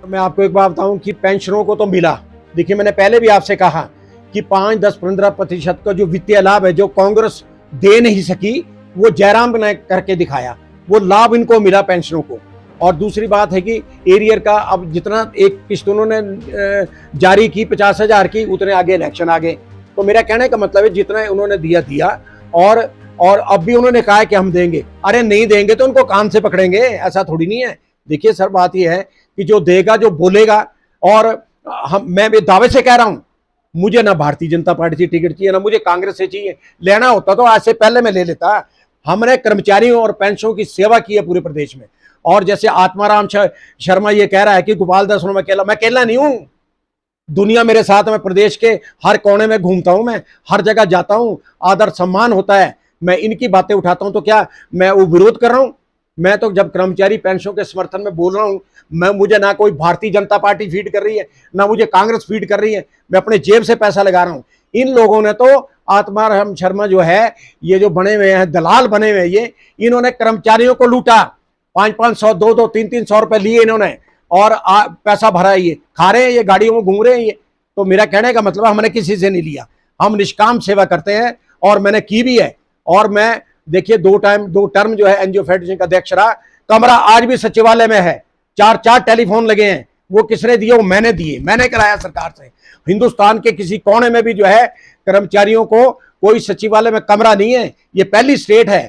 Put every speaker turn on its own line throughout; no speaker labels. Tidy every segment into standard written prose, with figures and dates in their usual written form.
मैं आपको एक बात बताऊं कि पेंशनों को तो मिला। देखिए, मैंने पहले भी आपसे कहा कि 5, 10, 15% का जो वित्तीय लाभ है जो कांग्रेस दे नहीं सकी, वो जयराम ने करके दिखाया। वो लाभ इनको मिला पेंशनों को। और दूसरी बात है कि एरियर का अब जितना एक किस्त उन्होंने जारी की 50,000 की, उतने आगे इलेक्शन आ गए। तो मेरा कहने का मतलब है जितना उन्होंने दिया और अब भी उन्होंने कहा है कि हम देंगे। अरे नहीं देंगे तो उनको कान से पकड़ेंगे, ऐसा थोड़ी नहीं है। देखिए सर, बात यह है कि जो देगा, जो बोलेगा, और मैं दावे से कह रहा हूं, मुझे ना भारतीय जनता पार्टी से टिकट चाहिए, ना मुझे कांग्रेस से चाहिए। लेना होता तो आज से पहले मैं ले लेता। हमने कर्मचारियों और पेंशनों की सेवा की है पूरे प्रदेश में। और जैसे आत्माराम शर्मा ये कह रहा है कि गोपाल दास मैं अकेला नहीं हूं। दुनिया मेरे साथ, मैं प्रदेश के हर कोने में घूमता हूं, मैं हर जगह जाता हूं, आदर सम्मान होता है। मैं इनकी बातें उठाता हूं तो क्या मैं वो विरोध कर रहा हूं? मैं तो जब कर्मचारी पेंशन के समर्थन में बोल रहा हूं, मुझे ना कोई भारतीय जनता पार्टी फीड कर रही है, ना मुझे कांग्रेस फीड कर रही है। मैं अपने जेब से पैसा लगा रहा हूं। इन लोगों ने तो, आत्माराम शर्मा जो है, ये जो बने हुए हैं दलाल बने हुए, ये इन्होंने कर्मचारियों को लूटा। 500, 200, 300 रुपए लिए इन्होंने और पैसा भरा है, ये खा रहे हैं, ये गाड़ियों में घूम रहे हैं ये। तो मेरा कहने का मतलब, हमने किसी से नहीं लिया, हम निष्काम सेवा करते हैं और मैंने की भी है। और मैं देखिए 2 टर्म जो है एनजीओ फेडरेशन का अध्यक्ष रहा। कमरा आज भी सचिवालय में है, 4 टेलीफोन लगे हैं। वो किसने दिए? वो मैंने दिए, मैंने कराया सरकार से। हिंदुस्तान के किसी कोने में भी जो है कर्मचारियों को कोई सचिवालय में कमरा नहीं है, ये पहली स्टेट है।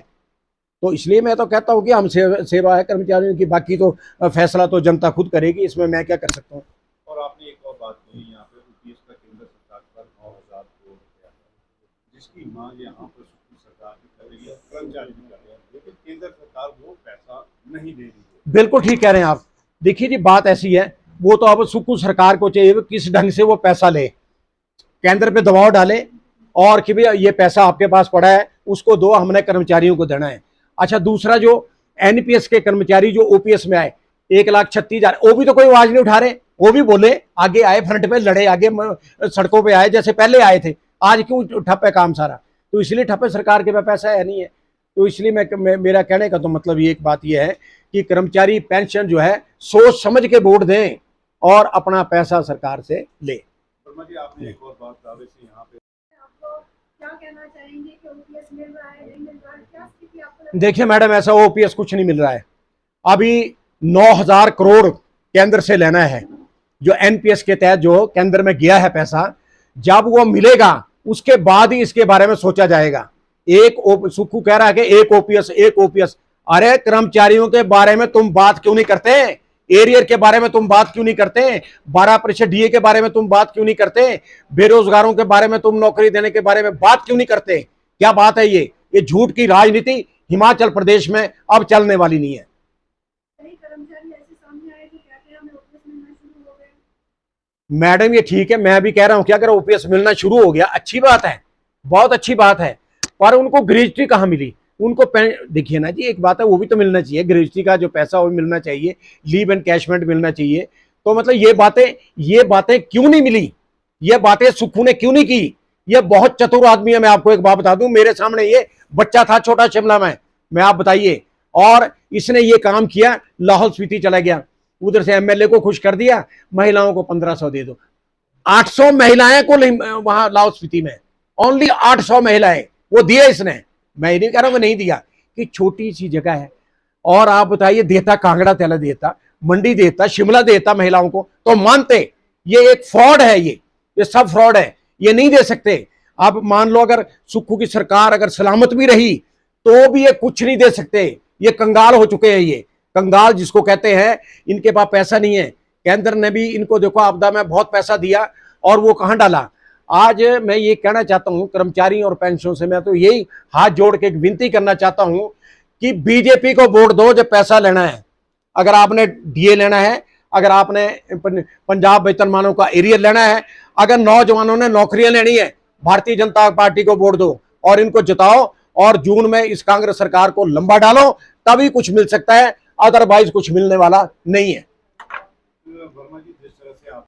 तो इसलिए मैं तो कहता हूं कि हम सेवा है कर्मचारियों की, बाकी तो फैसला तो जनता खुद करेगी, इसमें मैं क्या कर सकता हूँ।
और आपने एक और बात कही यहाँ पे, यूपीएस का केंद्र सरकार पर 9,000 करोड़ रुपया है, जिसकी मांग यहाँ पर सरकार भी कर रही है, कर्मचारी भी कर रहे हैं, लेकिन केंद्र सरकार वो पैसा नहीं दे रही है।
बिल्कुल ठीक कह रहे हैं आप। देखिए जी, बात ऐसी है, वो तो अब सुक्खू सरकार को चाहिए किस ढंग से वो पैसा ले, केंद्र पे दबाव डाले और कि भाई ये पैसा आपके पास पड़ा है, उसको दो, हमने कर्मचारियों को देना है। अच्छा, दूसरा जो एनपीएस के कर्मचारी जो ओपीएस में आए 1,36,000, वो भी तो कोई आवाज नहीं उठा रहे। वो भी बोले, आगे आए, फ्रंट पे लड़े, आगे सड़कों पे आए जैसे पहले आए थे। आज क्यों ठप है काम सारा? तो इसलिए ठप है, सरकार के पास पैसा है नहीं है। तो इसलिए मेरा कहने का तो मतलब ये एक बात ये है कि कर्मचारी पेंशन जो है सोच समझ के वोट दें और अपना पैसा सरकार से ले।
वर्मा जी, आपने एक और बात दावे से यहाँ पे
क्या कहना चाहेंगे कि ओपीएस मिल रहा है, नहीं मिल रहा है, क्या स्थिति आपको लगता है?
देखिए मैडम, ऐसा ओपीएस कुछ नहीं मिल रहा है। अभी 9,000 करोड़ केंद्र से लेना है, जो एनपीएस के तहत जो केंद्र में गया है पैसा। जब वो मिलेगा उसके बाद ही इसके बारे में सोचा जाएगा। सुक्खू कह रहा है कि एक ओपीएस। अरे कर्मचारियों के बारे में तुम बात क्यों नहीं करते? एरियर के बारे में तुम बात क्यों नहीं करते? 12% डीए के बारे में तुम बात क्यों नहीं करते? बेरोजगारों के बारे में तुम नौकरी देने के बारे में बात क्यों नहीं करते? क्या बात है ये झूठ की राजनीति हिमाचल प्रदेश में अब चलने वाली नहीं है।
कई कर्मचारी ऐसे सामने आए जो कहते हैं हमें ओपीएस मिलना शुरू हो गए।
मैडम ये ठीक है, मैं भी कह रहा हूं कि अगर ओपीएस मिलना शुरू हो गया, अच्छी बात है, बहुत अच्छी बात है। पर उनको ग्रेजुटी कहां मिली? उनको देखिए ना जी, एक बात है, वो भी तो मिलना चाहिए, ग्रेजुटी का जो पैसा वो मिलना चाहिए, लीव एंड कैशमेंट मिलना चाहिए। तो मतलब ये बातें क्यों नहीं मिली? ये बातें सुक्खू ने क्यों नहीं की? ये बहुत चतुर आदमी है। मैं आपको एक बात बता दूं, मेरे सामने ये बच्चा था छोटा शिमला में आप बताइए, और इसने ये काम किया, लाहौल स्पीति चला गया, उधर से एमएलए को खुश कर दिया, महिलाओं को 1500 दे दो। 800 महिलाएं को वहां लाहौल स्पीति में, ओनली 800 महिलाएं वो दिए इसने। मैं ये नहीं कह रहा हूं नहीं दिया, कि छोटी सी जगह है। और आप बताइए, देता कांगड़ा तेला देता, मंडी देता, शिमला देता महिलाओं को, तो मानते? ये एक फ्रॉड है, ये सब फ्रॉड है, ये नहीं दे सकते। आप मान लो अगर सुक्खू की सरकार अगर सलामत भी रही तो भी ये कुछ नहीं दे सकते। ये कंगाल हो चुके हैं, ये कंगाल जिसको कहते हैं, इनके पास पैसा नहीं है। केंद्र ने भी इनको देखो आपदा में बहुत पैसा दिया और वो कहां डाला। आज मैं ये कहना चाहता हूं कर्मचारी और पेंशन से, मैं तो यही हाथ जोड़ के एक विनती करना चाहता हूं कि बीजेपी को वोट दो जब पैसा लेना है। अगर आपने डीए लेना है, अगर आपने पंजाब वेतनमानों का एरियर लेना है, अगर नौजवानों ने नौकरियां लेनी है, भारतीय जनता पार्टी को वोट दो और इनको जिताओ, और जून में इस कांग्रेस सरकार को लंबा डालो, तभी कुछ मिल सकता है, अदरवाइज कुछ मिलने वाला नहीं है।
वर्मा जी